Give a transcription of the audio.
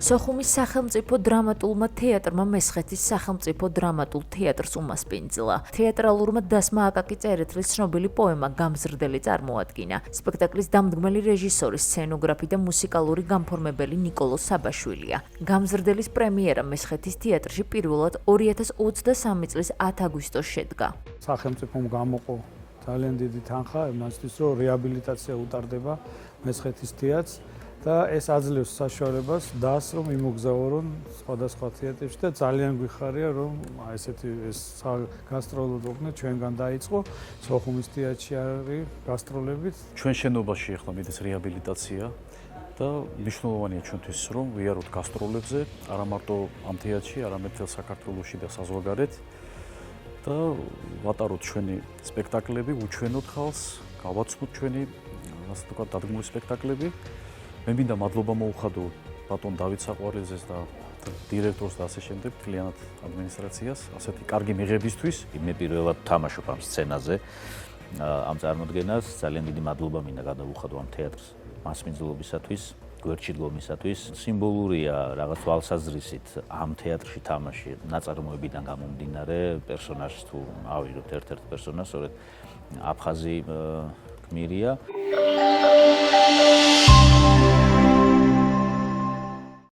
სოხუმის სახელმწიფო დრამატულმა თეატრმა მესხეთის სახელმწიფო დრამატულ თეატრს უმასპინძლა. თეატრალურმა დასმა აკაკი წერეთლის ცნობილი პოემა გამზრდელი წარმოადგინა. სპექტაკლის დამდგმელი რეჟისორი, სცენოგრაფი და მუსიკალური განფორმებელი ნიკოლო საბაშვილია. გამზრდელის პრემიერა მესხეთის თეატრში პირველად 2023 წლის 10 აგვისტოს შედგა. სახელმწიფომ გამოყო ძალიან დიდი თანხა იმასთვის, რომ რეაბილიტაცია utardeba მესხეთის თეატრს და ეს აძლევს საშუალებას დას რომ იმოგზაურონ სხვადასხვა თეატრებში და ძალიან გვიხარია რომ ესეთი გასტროლო ტურნე ჩვენგან დაიწყო სოხუმის თეატრში არის გასტროლებით ჩვენ შენობაში ახლა მიდის რეაბილიტაცია და მნიშვნელოვანია ჩვენთვის რომ ვიაროთ გასტროლებზე არა მარტო ამ თეატრში არამედ მთელ საქართველოში და საზღვარგარეთ და ვატაროთ ჩვენი სპექტაკლები უჩვენოთ ხალხს გავაცნოთ ჩვენი ასე ვთქვათ დადგმული სპექტაკლები მე მინდა მადლობა მოუხადო ბატონ დავით საყვარელიძეს და დირექტორს და ასე შემდეგ მთლიანად ადმინისტრაციას ასეთი კარგი მიღებისთვის მე პირველად თამაშობ ამ სცენაზე ამ წარმოდგენას ძალიან დიდი მადლობა მინდა გადავუხადო ამ თეატრს მასპინძლობისათვის გვერდში დგომისათვის სიმბოლურია რაღაც თვალსაზრისით ამ თეატრში თამაში ნაწარმოებიდან გამომდინარე პერსონაჟს თუ ავიღოთ ერთ-ერთ პერსონაჟს სწორედ აფხაზი გმირია